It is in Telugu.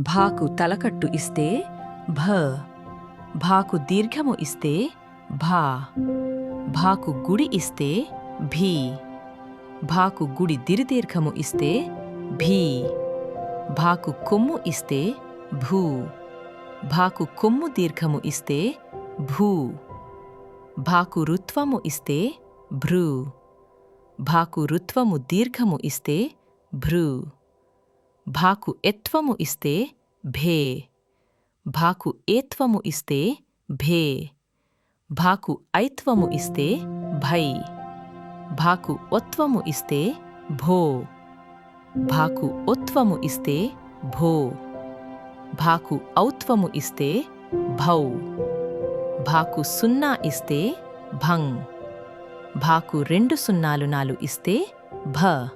భాకు తలకట్టు ఇస్తే భ. భాకు దీర్ఘము ఇస్తే భా. భాకు గుడి ఇస్తే భీ. భాకు గుడి దిరిదీర్ఘము ఇస్తే భీ. భాకు కొమ్ము ఇస్తే భూ. భాకు కొమ్ము దీర్ఘము ఇస్తే భూ. భాకు రుత్వము ఇస్తే భ్రూ. భాకు రుత్వము దీర్ఘము ఇస్తే భ్రూ. భాకు ఎత్వము ఇస్తే భే. భాకు ఏత్వము ఇస్తే భే. భాకు ఐత్వము ఇస్తే భై. భాకు ఒత్వము ఇస్తే భో. భాకు ఒత్వము ఇస్తే భో. భాకు ఔత్వము ఇస్తే భౌ. భాకు సున్నా ఇస్తే భంగ్. భాకు 2 సున్నాలు 4 ఇస్తే భ.